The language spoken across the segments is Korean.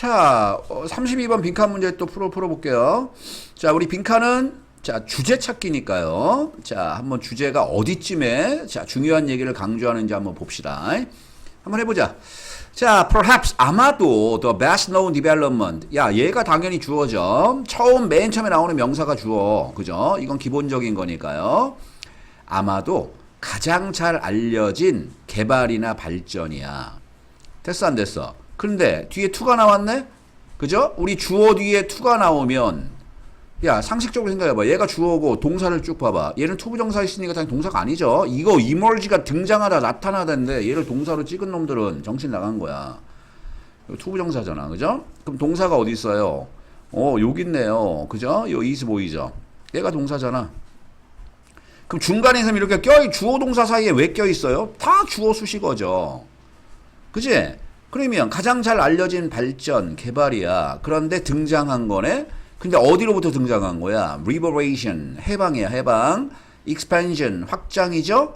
자, 32번 빈칸 문제 또 풀어볼게요. 자, 우리 빈칸은 자, 주제 찾기니까요. 자, 한번 주제가 어디쯤에 자, 중요한 얘기를 강조하는지 한번 봅시다. 한번 해보자. 자, perhaps 아마도 the best known development. 야, 얘가 당연히 주어죠. 맨 처음에 나오는 명사가 주어. 그죠? 이건 기본적인 거니까요. 아마도 가장 잘 알려진 개발이나 발전이야. 됐어, 안 됐어? 그런데 뒤에 to가 나왔네? 그죠? 우리 주어 뒤에 to가 나오면 야, 상식적으로 생각해봐. 얘가 주어고 동사를 쭉 봐봐. 얘는 투부정사 있으니까 당연히 동사가 아니죠. 이거 emerge가 등장하다 나타나다인데 얘를 동사로 찍은 놈들은 정신 나간 거야. 투부정사잖아. 그죠? 그럼 동사가 어디 있어요? 여기 있네요. 그죠? 요 is 보이죠? 얘가 동사잖아. 그럼 중간에 있으면 이렇게 주어 동사 사이에 왜 껴있어요? 다 주어 수식어죠. 그지? 그러면 가장 잘 알려진 발전, 개발이야. 그런데 등장한 거네? 근데 어디로부터 등장한 거야? liberation, 해방이야, 해방. expansion, 확장이죠?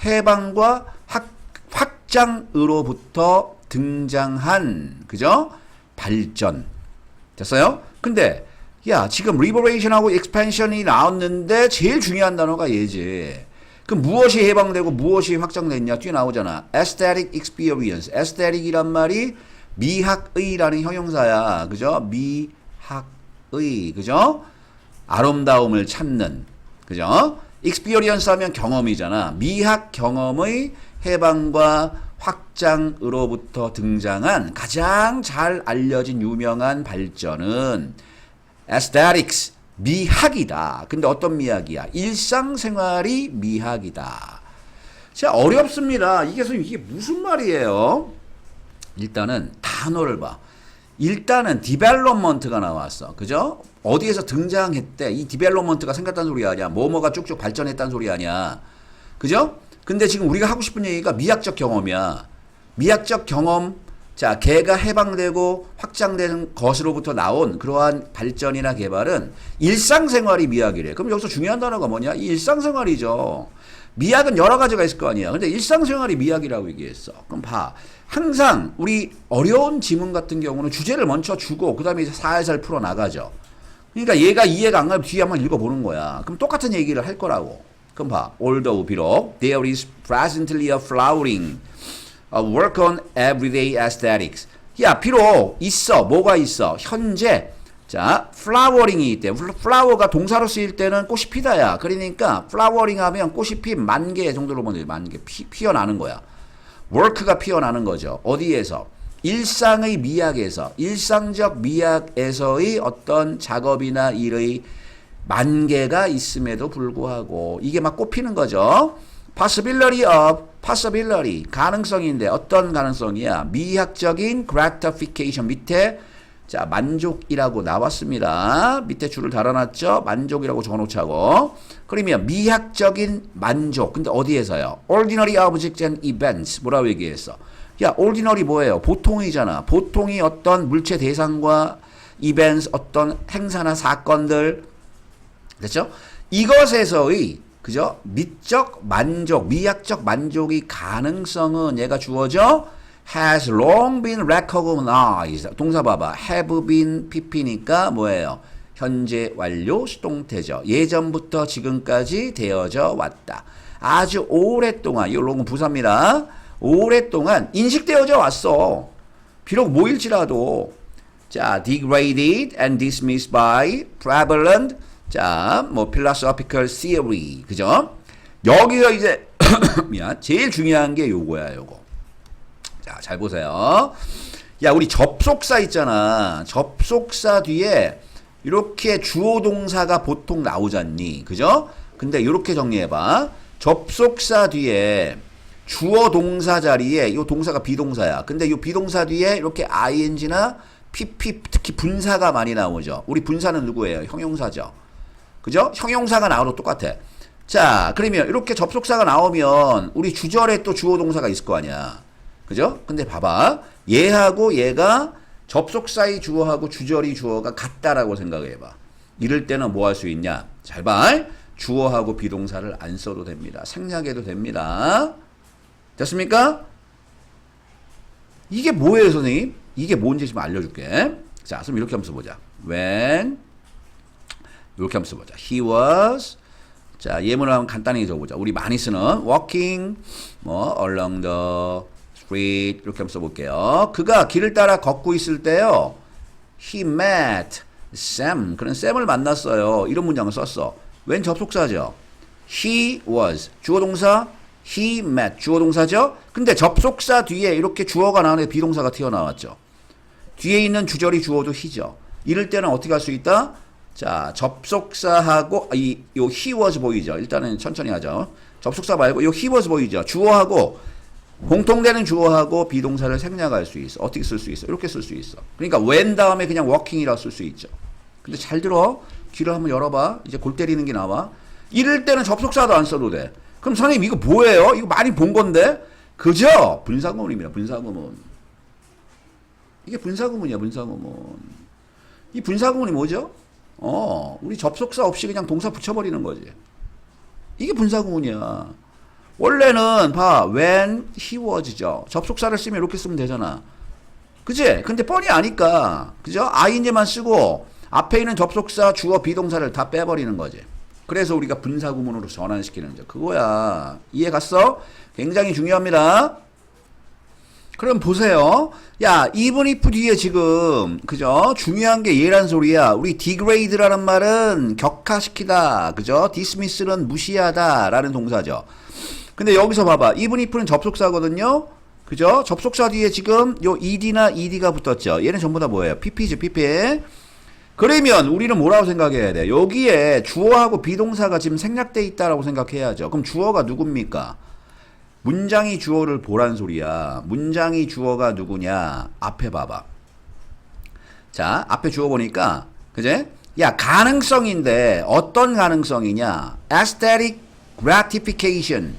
해방과 확장으로부터 등장한, 그죠? 발전. 됐어요? 근데, 야, 지금 liberation하고 expansion이 나왔는데 제일 중요한 단어가 얘지. 그럼 무엇이 해방되고 무엇이 확장됐냐? 뒤에 나오잖아. aesthetic experience. aesthetic이란 말이 미학의라는 형용사야. 그죠? 미학의. 그죠? 아름다움을 찾는. 그죠? experience 하면 경험이잖아. 미학 경험의 해방과 확장으로부터 등장한 가장 잘 알려진 유명한 발전은 aesthetics. 미학이다. 근데 어떤 미학이야? 일상생활이 미학이다. 자, 어렵습니다. 이게 무슨 말이에요? 일단은 단어를 봐. 일단은 development가 나왔어. 그죠? 어디에서 등장했대. 이 development가 생겼다는 소리 아니야. 뭐뭐가 쭉쭉 발전했다는 소리 아니야. 그죠? 근데 지금 우리가 하고 싶은 얘기가 미학적 경험이야. 미학적 경험. 자, 개가 해방되고 확장되는 것으로부터 나온 그러한 발전이나 개발은 일상생활이 미학이래. 그럼 여기서 중요한 단어가 뭐냐? 이 일상생활이죠. 미학은 여러 가지가 있을 거 아니야. 근데 일상생활이 미학이라고 얘기했어. 그럼 봐. 항상 우리 어려운 지문 같은 경우는 주제를 먼저 주고 그 다음에 살살 풀어나가죠. 그러니까 얘가 이해가 안 가면 뒤에 한번 읽어보는 거야. 그럼 똑같은 얘기를 할 거라고. 그럼 봐. Although 비록 there is presently a flowering work on everyday aesthetics. 야, 비록 있어. 뭐가 있어? 현재 자, flowering이 있대. flower가 동사로 쓰일 때는 꽃이 피다야. 그러니까 flowering 하면 꽃이 핀 만개 정도로 보면 돼. 만개 피어나는 거야. work가 피어나는 거죠. 어디에서? 일상의 미학에서, 일상적 미학에서의 어떤 작업이나 일의 만개가 있음에도 불구하고 이게 막 꽃피는 거죠. possibility, 가능성인데 어떤 가능성이야? 미학적인 gratification 밑에 자, 만족이라고 나왔습니다. 밑에 줄을 달아놨죠? 만족이라고 적어놓자고. 그러면 미학적인 만족. 근데 어디에서요? ordinary objects and events. 뭐라고 얘기했어? 야, ordinary 뭐예요? 보통이잖아. 보통이 어떤 물체 대상과 events, 어떤 행사나 사건들. 됐죠? 이것에서의 그죠? 미적 만족, 미학적 만족의 가능성은 얘가 주어져 has long been recognized. 동사 봐봐. have been pp니까 뭐예요? 현재 완료 수동태죠. 예전부터 지금까지 되어져 왔다. 아주 오랫동안, 이 long은 부사입니다. 오랫동안 인식되어져 왔어. 비록 모일지라도 자, degraded and dismissed by prevalent 자, 뭐 philosophical theory. 그죠? 여기서 이제 제일 중요한 게 요거야, 요거. 자, 잘 보세요. 야, 우리 접속사 있잖아. 접속사 뒤에 이렇게 주어 동사가 보통 나오잖니. 그죠? 근데 이렇게 정리해봐. 접속사 뒤에 주어 동사 자리에 이 동사가 비동사야. 근데 이 비동사 뒤에 이렇게 ing나 pp 특히 분사가 많이 나오죠. 우리 분사는 누구예요? 형용사죠. 그죠? 형용사가 나와도 똑같아. 자, 그러면 이렇게 접속사가 나오면 우리 주절에 또 주어 동사가 있을 거 아니야. 그죠? 근데 봐봐. 얘하고 얘가 접속사의 주어하고 주절의 주어가 같다라고 생각해봐. 이럴 때는 뭐 할 수 있냐? 잘 봐. 주어하고 비동사를 안 써도 됩니다. 생략해도 됩니다. 됐습니까? 이게 뭐예요, 선생님? 이게 뭔지 좀 알려줄게. 자, 그럼 이렇게 한번 써보자. When 이렇게 한번 써보자. He was 자, 예문을 한번 간단히 적어보자. 우리 많이 쓰는 walking 뭐 along the street 이렇게 한번 써볼게요. 그가 길을 따라 걷고 있을 때요. He met Sam. 그는 샘을 만났어요. 이런 문장을 썼어. 웬 접속사죠? He was 주어 동사 he met 주어 동사죠? 근데 접속사 뒤에 이렇게 주어가 나오는데 비동사가 튀어나왔죠. 뒤에 있는 주절이 주어도 he죠. 이럴 때는 어떻게 할 수 있다? 자, 접속사하고 요 he was 보이죠? 일단은 천천히 하죠. 접속사 말고 요 he was 보이죠? 주어하고 공통되는 주어하고 비동사를 생략할 수 있어. 어떻게 쓸 수 있어? 이렇게 쓸 수 있어. 그러니까 when 다음에 그냥 working이라고 쓸 수 있죠. 근데 잘 들어. 귀를 한번 열어봐. 이제 골 때리는 게 나와. 이럴 때는 접속사도 안 써도 돼. 그럼 선생님 이거 뭐예요? 이거 많이 본 건데? 그죠? 분사구문입니다. 분사구문. 이게 분사구문이야. 분사구문. 이 분사구문이 뭐죠? 우리 접속사 없이 그냥 동사 붙여버리는 거지. 이게 분사구문이야. 원래는 봐. when he was죠. 접속사를 쓰면 이렇게 쓰면 되잖아. 그지? 근데 뻔히 아니까. 그죠? ing만 쓰고 앞에 있는 접속사, 주어, 비동사를 다 빼버리는 거지. 그래서 우리가 분사구문으로 전환시키는 거죠. 그거야. 이해 갔어? 굉장히 중요합니다. 그럼 보세요. 야, even if 뒤에 지금, 그죠? 중요한 게 얘란 소리야. 우리 degrade라는 말은 격하시키다. 그죠? dismiss는 무시하다. 라는 동사죠. 근데 여기서 봐봐. even if는 접속사거든요? 그죠? 접속사 뒤에 지금 요 ed나 ed가 붙었죠. 얘는 전부 다 뭐예요? pp죠, pp. 그러면 우리는 뭐라고 생각해야 돼? 여기에 주어하고 비동사가 지금 생략돼 있다라고 생각해야죠. 그럼 주어가 누굽니까? 문장이 주어를 보란 소리야. 문장이 주어가 누구냐? 앞에 봐봐. 자, 앞에 주어 보니까, 그제? 야, 가능성인데, 어떤 가능성이냐? aesthetic gratification.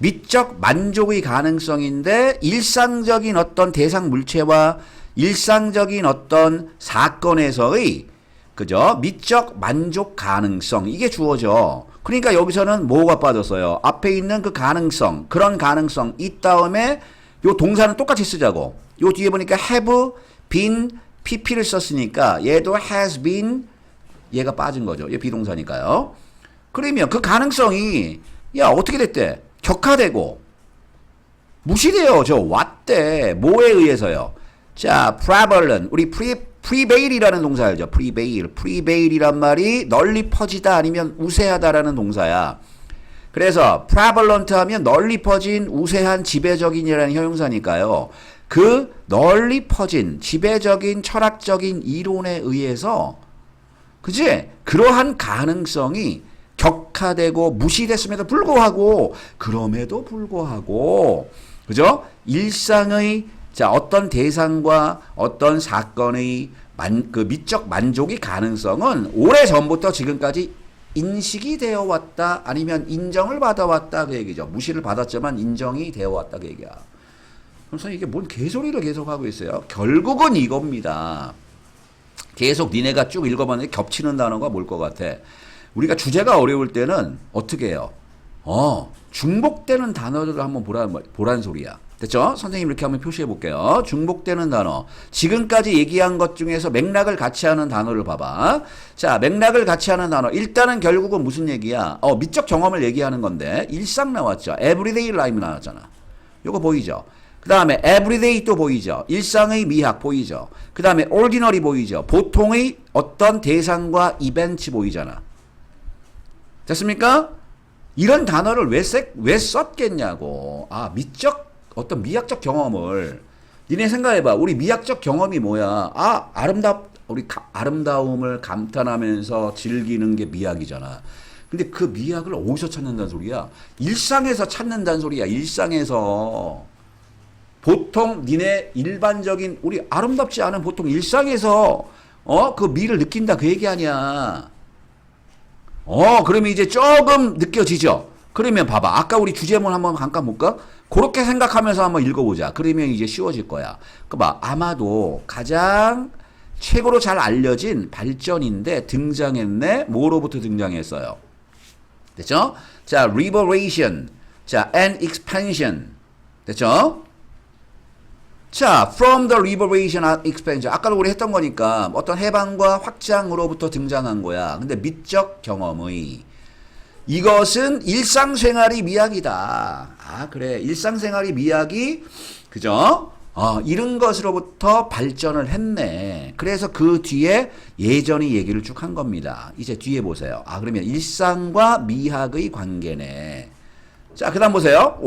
미적 만족의 가능성인데, 일상적인 어떤 대상 물체와 일상적인 어떤 사건에서의, 그죠? 미적 만족 가능성. 이게 주어죠. 그러니까 여기서는 뭐가 빠졌어요? 앞에 있는 그 가능성, 그런 가능성, 이 다음에 요 동사는 똑같이 쓰자고. 요 뒤에 보니까 have been, pp를 썼으니까 얘도 has been, 얘가 빠진 거죠. 얘 비동사니까요. 그러면 그 가능성이, 야, 어떻게 됐대? 격화되고, 무시돼요. 저 왔대. 뭐에 의해서요? 자, prevalent. 우리 prevail이라는 동사 알죠? prevail이란 말이 널리 퍼지다 아니면 우세하다라는 동사야. 그래서 prevalent 하면 널리 퍼진, 우세한, 지배적인이라는 형용사니까요. 그 널리 퍼진, 지배적인, 철학적인 이론에 의해서, 그지? 그러한 가능성이 격화되고 무시됐음에도 불구하고, 그죠? 일상의 자, 어떤 대상과 어떤 사건의 그 미적 만족의 가능성은 오래전부터 지금까지 인식이 되어 왔다, 아니면 인정을 받아왔다, 그 얘기죠. 무시를 받았지만 인정이 되어 왔다, 그 얘기야. 그래서 이게 뭔 개소리를 계속 하고 있어요. 결국은 이겁니다. 계속 니네가 쭉 읽어봤는데 겹치는 단어가 뭘 것 같아. 우리가 주제가 어려울 때는 어떻게 해요? 중복되는 단어들을 한번 보란 소리야. 됐죠? 선생님 이렇게 한번 표시해 볼게요. 중복되는 단어. 지금까지 얘기한 것 중에서 맥락을 같이 하는 단어를 봐봐. 자, 맥락을 같이 하는 단어. 일단은 결국은 무슨 얘기야? 미적 경험을 얘기하는 건데, 일상 나왔죠. everyday life 나왔잖아. 요거 보이죠? 그 다음에 everyday 또 보이죠? 일상의 미학 보이죠? 그 다음에 ordinary 보이죠? 보통의 어떤 대상과 이벤트 보이잖아. 됐습니까? 이런 단어를 왜 썼겠냐고. 미적 어떤 미학적 경험을 니네 생각해봐. 우리 미학적 경험이 뭐야? 우리 아름다움을 감탄하면서 즐기는 게 미학이잖아. 근데 그 미학을 어디서 찾는다는 소리야? 일상에서 찾는다는 소리야. 일상에서. 보통 니네 일반적인 우리 아름답지 않은 보통 일상에서 그 미를 느낀다, 그 얘기 아니야. 그러면 이제 조금 느껴지죠? 그러면 봐봐. 아까 우리 주제문 한번 잠깐 볼까? 그렇게 생각하면서 한번 읽어보자. 그러면 이제 쉬워질 거야. 봐. 아마도 가장 최고로 잘 알려진 발전인데 등장했네. 뭐로부터 등장했어요? 됐죠? 자, liberation. 자, and expansion. 됐죠? 자, from the liberation and expansion. 아까도 우리 했던 거니까 어떤 해방과 확장으로부터 등장한 거야. 근데 미적 경험의 이것은 일상생활이 미학이다. 아, 그래. 일상생활이 미학이 그죠? 이런 것으로부터 발전을 했네. 그래서 그 뒤에 예전의 얘기를 쭉 한 겁니다. 이제 뒤에 보세요. 아, 그러면 일상과 미학의 관계네. 자, 그 다음 보세요.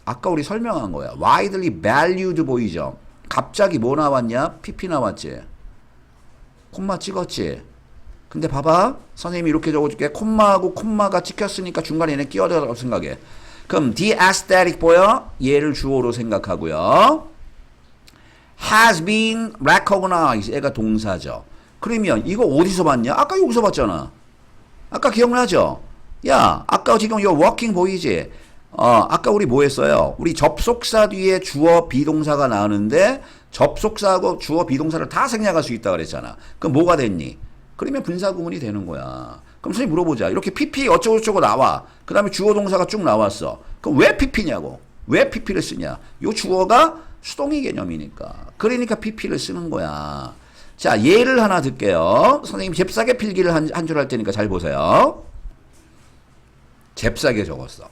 아까 우리 설명한 거야. widely valued 보이죠? 갑자기 뭐 나왔냐? PP 나왔지? 콤마 찍었지? 근데 봐봐. 선생님이 이렇게 적어줄게. 콤마하고 콤마가 찍혔으니까 중간에 얘네 끼어들어가고 생각해. 그럼 the aesthetic 보여? 얘를 주어로 생각하고요. has been recognized. 얘가 동사죠. 그러면 이거 어디서 봤냐? 아까 여기서 봤잖아. 아까 기억나죠? 야, 아까 지금 요 working 보이지? 아까 우리 뭐 했어요? 우리 접속사 뒤에 주어 비동사가 나오는데 접속사하고 주어 비동사를 다 생략할 수 있다 그랬잖아. 그럼 뭐가 됐니? 그러면 분사구문이 되는 거야. 그럼 선생님 물어보자. 이렇게 PP 어쩌고저쩌고 나와. 그 다음에 주어 동사가 쭉 나왔어. 그럼 왜 PP냐고? 왜 PP를 쓰냐? 요 주어가 수동의 개념이니까. 그러니까 PP를 쓰는 거야. 자, 예를 하나 들게요. 선생님 잽싸게 필기를 한 줄 할 테니까 잘 보세요. 잽싸게 적었어.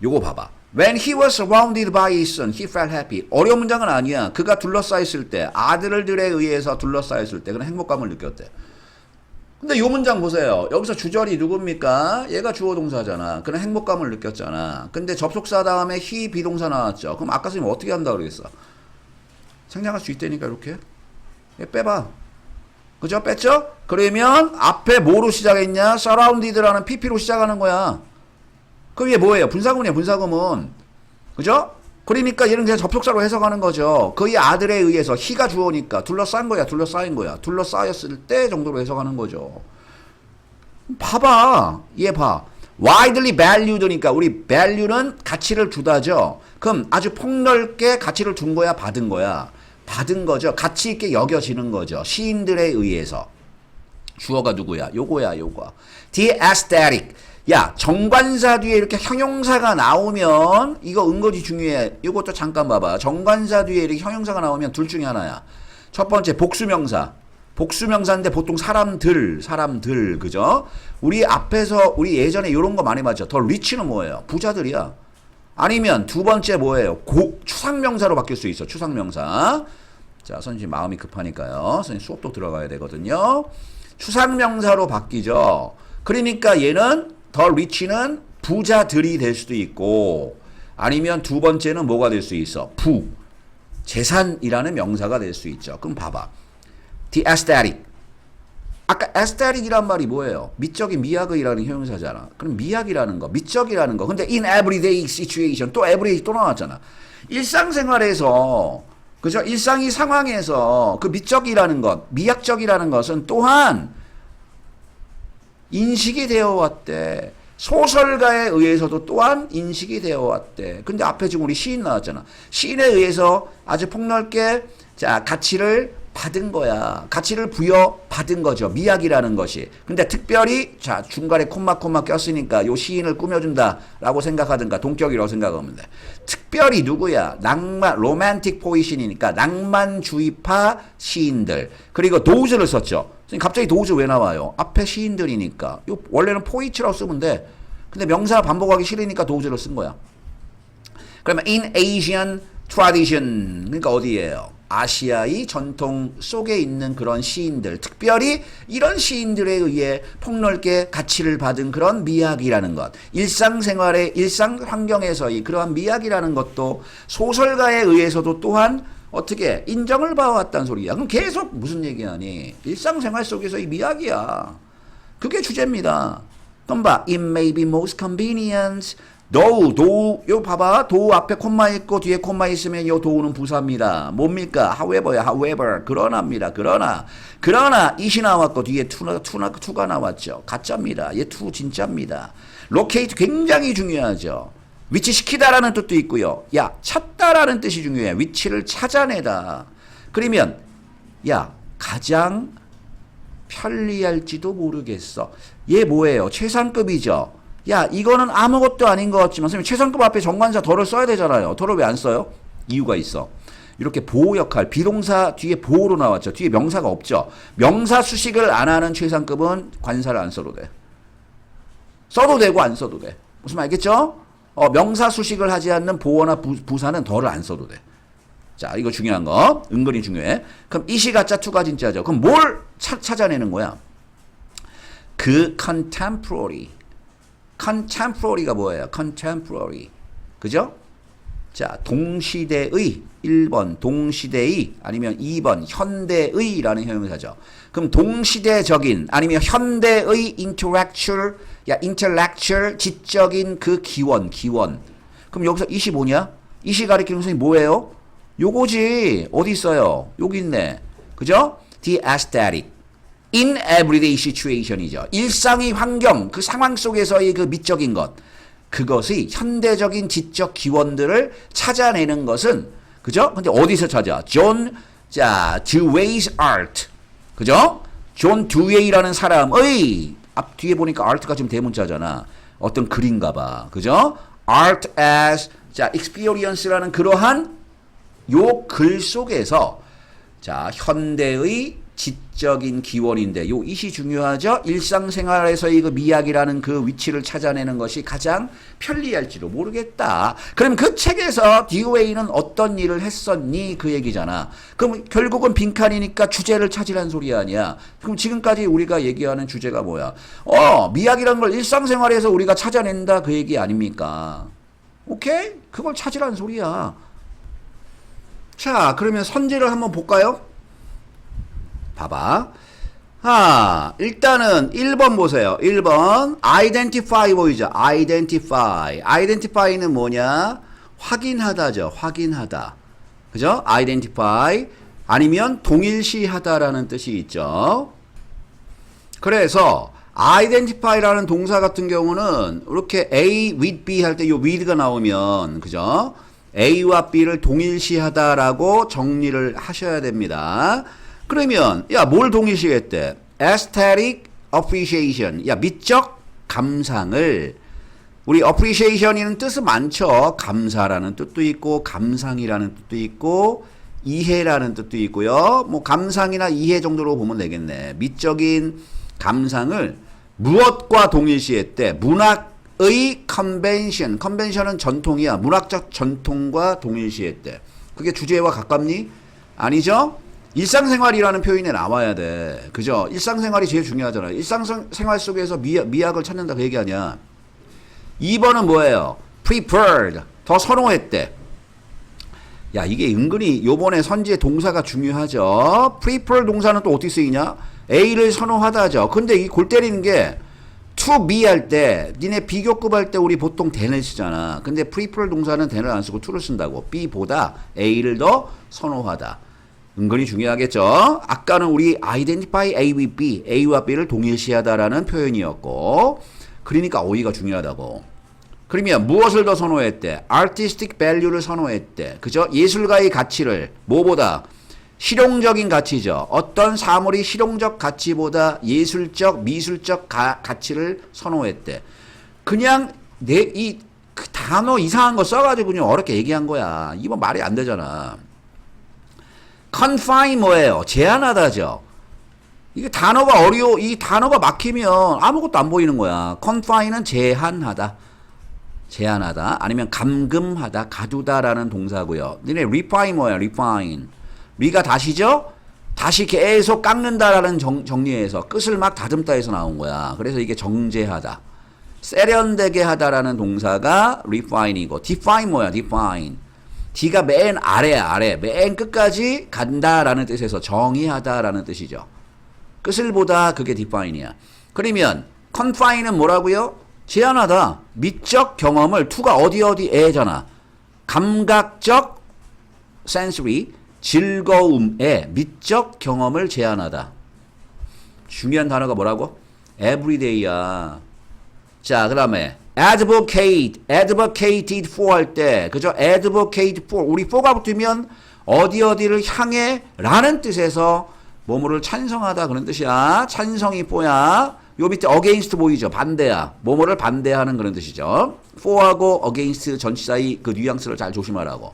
요거 봐봐. When he was surrounded by his son, he felt happy. 어려운 문장은 아니야. 그가 둘러싸였을 때, 아들들에 의해서 둘러싸였을 때 그런 행복감을 느꼈대. 근데 요 문장 보세요. 여기서 주절이 누굽니까? 얘가 주어 동사잖아. 그런 행복감을 느꼈잖아. 근데 접속사 다음에 he 비동사 나왔죠. 그럼 아까 선생님 어떻게 한다 그랬어? 생략할 수 있다니까 이렇게. 얘 빼봐. 그죠? 뺐죠? 그러면 앞에 뭐로 시작했냐? surrounded라는 pp로 시작하는 거야. 그럼 얘 뭐예요? 분사구문이야, 분사구문. 그죠? 그러니까 얘는 그냥 접속사로 해석하는 거죠. 그의 아들에 의해서 he가 주어니까 둘러싼 거야, 둘러싸인 거야. 둘러싸였을 때 정도로 해석하는 거죠. 봐봐. 얘 봐. widely valued니까 우리 value는 가치를 주다죠. 그럼 아주 폭넓게 가치를 준 거야, 받은 거야? 받은 거죠. 가치 있게 여겨지는 거죠. 시인들에 의해서. 주어가 누구야? 요거야, 요거. the aesthetic. 야, 정관사 뒤에 이렇게 형용사가 나오면 이거 은거지 중요해. 이것도 잠깐 봐봐. 정관사 뒤에 이렇게 형용사가 나오면 둘 중에 하나야. 첫 번째 복수명사. 복수명사인데 보통 사람들 그죠? 우리 앞에서 우리 예전에 이런 거 많이 봤죠. 더 리치는 뭐예요? 부자들이야. 아니면 두 번째 뭐예요? 추상명사로 바뀔 수 있어. 추상명사. 자, 선생님 마음이 급하니까요. 선생님 수업도 들어가야 되거든요. 추상명사로 바뀌죠. 그러니까 얘는 더 리치는 부자들이 될 수도 있고 아니면 두 번째는 뭐가 될 수 있어? 재산이라는 명사가 될 수 있죠. 그럼 봐봐. The aesthetic. 아까 aesthetic이란 말이 뭐예요? 미적인 미학의라는 형용사잖아. 그럼 미학이라는 거, 미적이라는 거. 근데 in everyday situation 또 everyday 또 나왔잖아. 일상생활에서 그죠? 일상의 상황에서 그 미적이라는 것, 미학적이라는 것은 또한 인식이 되어 왔대. 소설가에 의해서도 또한 인식이 되어 왔대. 근데 앞에 지금 우리 시인 나왔잖아. 시인에 의해서 아주 폭넓게 자, 가치를 받은 거야. 가치를 부여받은 거죠. 미학이라는 것이. 근데 특별히 자, 중간에 콤마 꼈으니까 요 시인을 꾸며준다라고 생각하든가 동격이라고 생각하면 돼. 특별히 누구야? 로맨틱 포이신이니까 낭만주의파 시인들. 그리고 도우즈를 썼죠. 갑자기 도우즈 왜 나와요? 앞에 시인들이니까. 요 원래는 포이츠라고 쓰면 돼. 근데 명사 반복하기 싫으니까 도우즈를 쓴 거야. 그러면 in Asian tradition. 그러니까 어디예요? 아시아의 전통 속에 있는 그런 시인들, 특별히 이런 시인들에 의해 폭넓게 가치를 받은 그런 미학이라는 것, 일상생활의 일상 환경에서의 그러한 미학이라는 것도 소설가에 의해서도 또한 어떻게 인정을 봐왔다는 소리야. 그럼 계속 무슨 얘기하니? 일상생활 속에서의 미학이야. 그게 주제입니다. 그럼 봐. It may be most convenient. 요 봐봐. 도 앞에 콤마 있고 뒤에 콤마 있으면 요 도우는 부사입니다. 뭡니까? however야, however. 그러나입니다. 그러나 it이 나왔고 뒤에 to가 나왔죠. 가짜입니다. 얘 to 진짜입니다. locate 굉장히 중요하죠. 위치시키다라는 뜻도 있고요. 야, 찾다라는 뜻이 중요해. 위치를 찾아내다. 그러면 야, 가장 편리할지도 모르겠어. 얘 뭐예요? 최상급이죠. 야, 이거는 아무것도 아닌 것 같지만 선생님 최상급 앞에 정관사 더를 써야 되잖아요. 더를 왜 안 써요? 이유가 있어. 이렇게 보호 역할, 비동사 뒤에 보호로 나왔죠. 뒤에 명사가 없죠. 명사 수식을 안 하는 최상급은 관사를 안 써도 돼. 써도 되고 안 써도 돼. 무슨 말 알겠죠? 명사 수식을 하지 않는 보어나 부사는 덜을 안 써도 돼. 자, 이거 중요한 거. 은근히 중요해. 그럼 이시 가짜 투가 진짜죠. 그럼 뭘 찾아내는 거야? 그 contemporary. contemporary가 뭐예요? contemporary. 그죠? 자, 동시대의 1번 동시대의 아니면 2번 현대의라는 형용사죠. 그럼 동시대적인 아니면 현대의 intellectual 지적인 그 기원. 그럼 여기서 이시 뭐냐? 이시 가리키는 것이 뭐예요? 요거지. 어디 있어요? 여기 있네. 그죠? The aesthetic in everyday situation이죠. 일상의 환경, 그 상황 속에서의 그 미적인 것. 그것의 현대적인 지적 기원들을 찾아내는 것은, 그죠? 근데 어디서 찾아? 드웨이's art. 그죠? 존 드웨이라는 사람의, 앞 뒤에 보니까 art가 지금 대문자잖아. 어떤 글인가 봐. 그죠? art as, experience라는 그러한 요 글 속에서, 현대의 지적인 기원인데 요 이시 중요하죠. 일상생활에서의 그 미학이라는 그 위치를 찾아내는 것이 가장 편리할지도 모르겠다. 그럼 그 책에서 디웨이는 어떤 일을 했었니? 그 얘기잖아. 그럼 결국은 빈칸이니까 주제를 찾으란 소리 아니야. 그럼 지금까지 우리가 얘기하는 주제가 뭐야? 미학이라는 걸 일상생활에서 우리가 찾아낸다 그 얘기 아닙니까? 오케이? 그걸 찾으란 소리야. 자, 그러면 선제를 한번 볼까요? 봐봐. 일단은 1번 보세요. 1번 identify 보이죠? identify는 뭐냐? 확인하다죠. 확인하다. 그죠? identify 아니면 동일시하다라는 뜻이 있죠. 그래서 identify라는 동사 같은 경우는 이렇게 A with B 할 때 요 with가 나오면 그죠? A와 B를 동일시하다라고 정리를 하셔야 됩니다. 그러면 뭘 동일시했대? aesthetic appreciation. 미적 감상을 우리 appreciation이라는 뜻은 많죠. 감사라는 뜻도 있고 감상이라는 뜻도 있고 이해라는 뜻도 있고요. 뭐 감상이나 이해 정도로 보면 되겠네. 미적인 감상을 무엇과 동일시했대? 문학의 컨벤션은 전통이야. 문학적 전통과 동일시했대. 그게 주제와 가깝니? 아니죠? 일상생활이라는 표현이 나와야 돼. 그죠? 일상생활이 제일 중요하잖아. 일상생활 속에서 미학을 찾는다 그 얘기 아니야. 2번은 뭐예요? preferred. 더 선호했대. 이게 은근히 요번에 선지의 동사가 중요하죠. prefer 동사는 또 어떻게 쓰이냐? A를 선호하다죠. 근데 이 골 때리는 게 to be 할 때, 니네 비교급 할 때 우리 보통 then을 쓰잖아. 근데 prefer 동사는 then을 안 쓰고 to를 쓴다고. B보다 A를 더 선호하다. 은근히 중요하겠죠. 아까는 우리 identify A with B, A와 B를 동일시하다라는 표현이었고, 그러니까 어휘가 중요하다고. 그러면 무엇을 더 선호했대? artistic value를 선호했대. 그죠? 예술가의 가치를 뭐보다? 실용적인 가치죠. 어떤 사물이 실용적 가치보다 예술적, 미술적 가치를 선호했대. 그냥 그 단어 이상한 거 써가지고 그냥 어렵게 얘기한 거야. 이건 말이 안 되잖아. confine 뭐예요? 제한하다죠. 이게 단어가 이 단어가 막히면 아무것도 안 보이는 거야. confine은 제한하다. 아니면 감금하다, 가두다라는 동사고요. 니네 refine 뭐야? refine. 리가 다시죠? 다시 계속 깎는다라는 정리에서 끝을 막 다듬다에서 나온 거야. 그래서 이게 정제하다. 세련되게 하다라는 동사가 refine이고, define 뭐야? define. D가 맨 아래, 맨 끝까지 간다라는 뜻에서 정의하다라는 뜻이죠. 끝을 보다 그게 define이야. 그러면 confine은 뭐라고요? 제한하다. 미적 경험을 to가 어디에잖아. 감각적 sensory 즐거움의 미적 경험을 제한하다. 중요한 단어가 뭐라고? everyday야. 자, 그 다음에 advocated for 할 때, 그죠? advocate for. 우리 for가 붙으면 어디를 향해 라는 뜻에서 뭐뭐를 찬성하다 그런 뜻이야. 찬성이 for야. 요 밑에 against 보이죠? 반대야. 뭐뭐를 반대하는 그런 뜻이죠. for하고 against 전치사의 그 뉘앙스를 잘 조심하라고.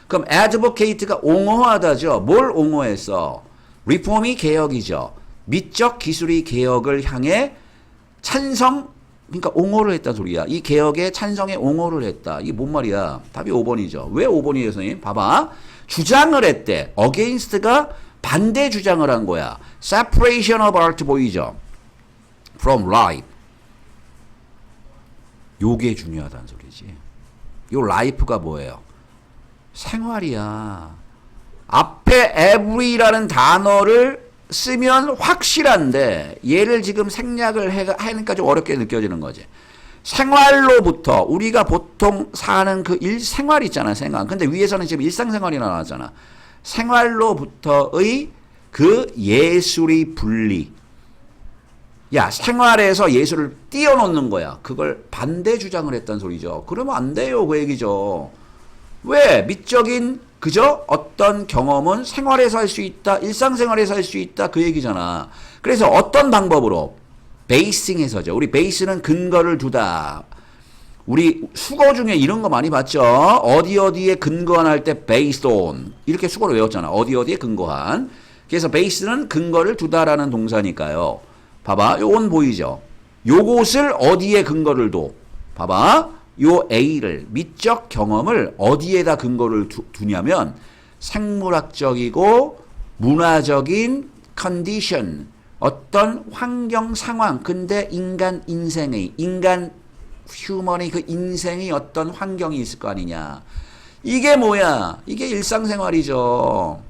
그럼 advocate가 옹호하다죠. 뭘 옹호했어? 리폼이 개혁이죠. 미적 기술이 개혁을 향해 찬성, 그러니까 옹호를 했다 소리야. 이 개혁에 찬성에 옹호를 했다. 이게 뭔 말이야? 답이 5번이죠. 왜 5번이에요, 선생님? 봐봐. 주장을 했대. against가 반대 주장을 한 거야. separation of art 보이죠? from life. 요게 중요하다는 소리지. 요 life가 뭐예요? 생활이야. 앞에 every라는 단어를 쓰면 확실한데 얘를 지금 생략을 하니까 좀 어렵게 느껴지는 거지. 생활로부터 우리가 보통 사는 그 일생활 있잖아, 생활. 근데 위에서는 지금 일상생활이 나왔잖아. 생활로부터의 그 예술의 분리. 야, 생활에서 예술을 띄워놓는 거야. 그걸 반대 주장을 했단 소리죠. 그러면 안 돼요, 그 얘기죠. 왜? 미적인 그저 어떤 경험은 생활에서 할 수 있다, 일상생활에서 할 수 있다, 그 얘기잖아. 그래서 어떤 방법으로? 베이싱에서죠. 우리 베이스는 근거를 두다. 우리 수거 중에 이런 거 많이 봤죠? 어디에 근거한 할 때 based on. 이렇게 수거로 외웠잖아. 어디에 근거한. 그래서 base는 근거를 두다라는 동사니까요. 봐봐. 요 on 보이죠? 요것을 어디에 근거를 둬? 봐봐. 요 A를, 미적 경험을 어디에다 근거를 두냐면 생물학적이고 문화적인 컨디션, 어떤 환경 상황, 근데 인간 인생의, 인간 휴먼의 그 인생의 어떤 환경이 있을 거 아니냐. 이게 뭐야? 이게 일상생활이죠.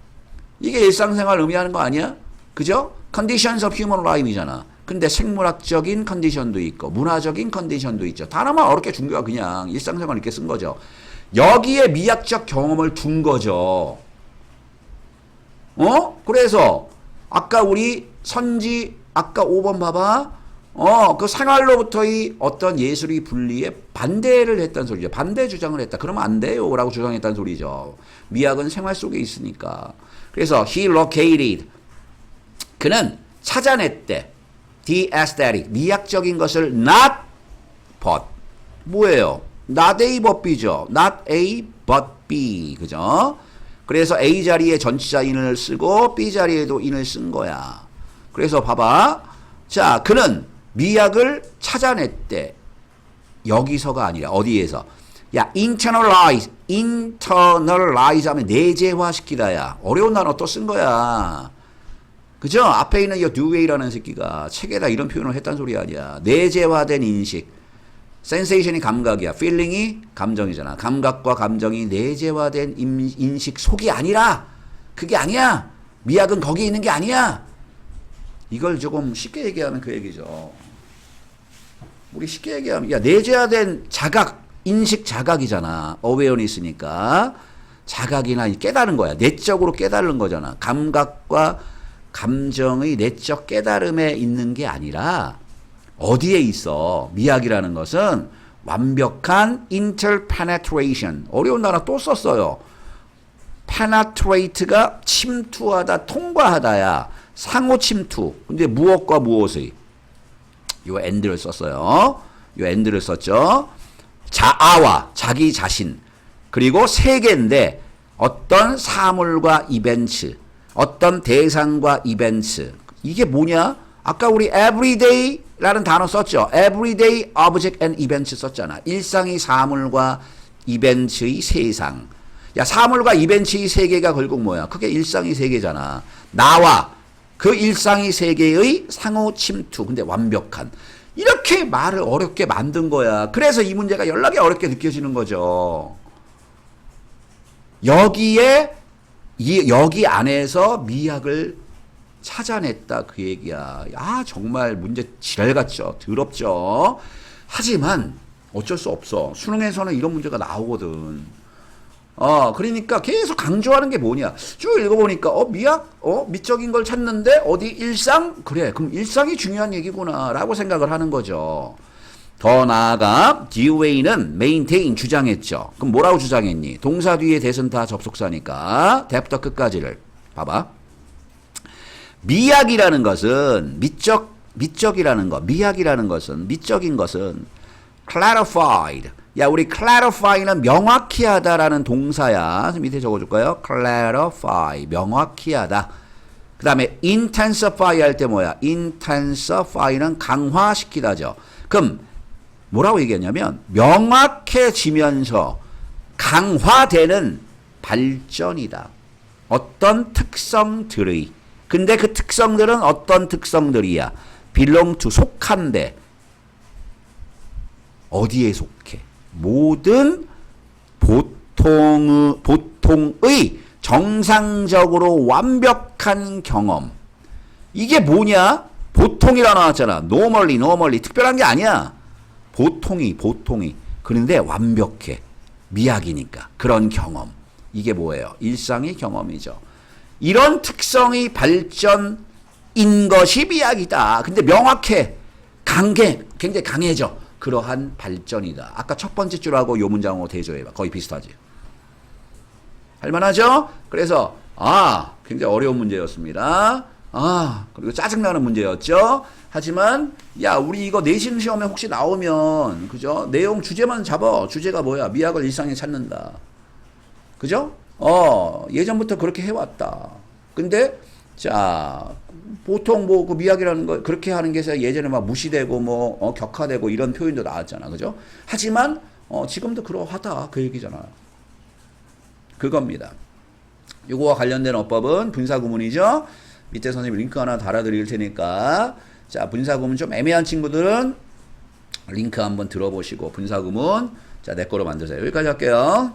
이게 일상생활 의미하는 거 아니야? 그죠? Conditions of human life이잖아. 근데 생물학적인 컨디션도 있고 문화적인 컨디션도 있죠. 단어만 어렵게 준 거야. 그냥 일상생활 이렇게 쓴 거죠. 여기에 미학적 경험을 둔 거죠. 그래서 아까 우리 선지 아까 5번 봐봐. 그 생활로부터의 어떤 예술의 분리에 반대를 했다는 소리죠. 반대 주장을 했다. 그러면 안 돼요. 라고 주장했다는 소리죠. 미학은 생활 속에 있으니까. 그래서 he located. 그는 찾아냈대. The aesthetic. 미학적인 것을 not but. 뭐예요? not A but B죠. not A but B. 그죠? 그래서 A 자리에 전치사 인을 쓰고 B 자리에도 인을 쓴 거야. 그래서 봐봐. 자, 그는 미학을 찾아냈대. 여기서가 아니라 어디에서? 야, internalize 하면 내재화시키다야. 어려운 단어 또 쓴 거야. 그죠? 앞에 있는 이 Dewey라는 새끼가 책에다 이런 표현을 했단 소리 아니야. 내재화된 인식. sensation이 감각이야. feeling이 감정이잖아. 감각과 감정이 내재화된 인식 속이 아니라 그게 아니야. 미학은 거기 있는 게 아니야. 이걸 조금 쉽게 얘기하면 그 얘기죠. 우리 쉽게 얘기하면 야, 내재화된 자각, 인식 자각이잖아. awareness니까. 자각이나 깨달은 거야. 내적으로 깨달은 거잖아. 감각과 감정의 내적 깨달음에 있는 게 아니라 어디에 있어? 미학이라는 것은 완벽한 interpenetration. 어려운 단어 또 썼어요. penetrate가 침투하다, 통과하다야. 상호 침투. 근데 무엇과 무엇의? 요 and를 썼어요. 요 and를 썼죠. 자아와 자기 자신. 그리고 세계인데 어떤 사물과 이벤트. 어떤 대상과 이벤트. 이게 뭐냐? 아까 우리 everyday라는 단어 썼죠. everyday object and event 썼잖아. 일상의 사물과 이벤트의 세상. 야, 사물과 이벤트의 세계가 결국 뭐야? 그게 일상의 세계잖아. 나와 그 일상의 세계의 상호 침투. 근데 완벽한. 이렇게 말을 어렵게 만든 거야. 그래서 이 문제가 연락이 어렵게 느껴지는 거죠. 여기 안에서 미학을 찾아냈다 그 얘기야. 아, 정말 문제 지랄 같죠. 더럽죠. 하지만 어쩔 수 없어. 수능에서는 이런 문제가 나오거든. 그러니까 계속 강조하는 게 뭐냐. 쭉 읽어보니까 미학? 미적인 걸 찾는데 어디 일상? 그래. 그럼 일상이 중요한 얘기구나 라고 생각을 하는 거죠. 더 나아가 Dewey는 maintain 주장했죠. 그럼 뭐라고 주장했니? 동사 뒤에 대선 다 접속사니까 대부터 끝까지를 봐봐. 미학이라는 것은 미적이라는 거, 미학이라는 것은 미적인 것은 clarified. 야, 우리 clarify는 명확히 하다라는 동사야. 밑에 적어줄까요? clarify, 명확히 하다. 그 다음에 intensify 할 때 뭐야? intensify는 강화시키다죠. 그럼 뭐라고 얘기했냐면 명확해지면서 강화되는 발전이다. 어떤 특성들의. 근데 그 특성들은 어떤 특성들이야? belong to, 속한데. 어디에 속해? 모든 보통의 정상적으로 완벽한 경험. 이게 뭐냐? 보통이라 나왔잖아. normally. 특별한 게 아니야. 보통이. 그런데 완벽해. 미학이니까. 그런 경험. 이게 뭐예요? 일상의 경험이죠. 이런 특성의 발전인 것이 미학이다. 근데 명확해. 굉장히 강해져. 그러한 발전이다. 아까 첫 번째 줄하고 요 문장하고 대조해봐. 거의 비슷하지. 할만하죠? 그래서 굉장히 어려운 문제였습니다. 그리고 짜증나는 문제였죠. 하지만 야, 우리 이거 내신 시험에 혹시 나오면 그죠? 내용 주제만 잡아. 주제가 뭐야? 미학을 일상에 찾는다. 그죠? 예전부터 그렇게 해왔다. 근데 자, 보통 뭐 그 미학이라는 거 그렇게 하는 게 예전에 막 무시되고 뭐 격하되고 이런 표현도 나왔잖아. 그죠? 하지만 지금도 그러하다. 그 얘기잖아. 그겁니다. 요거와 관련된 어법은 분사구문이죠. 밑에 선생님 링크 하나 달아드릴 테니까 자, 분사구문 좀 애매한 친구들은 링크 한번 들어보시고 분사구문 자, 내 거로 만드세요. 여기까지 할게요.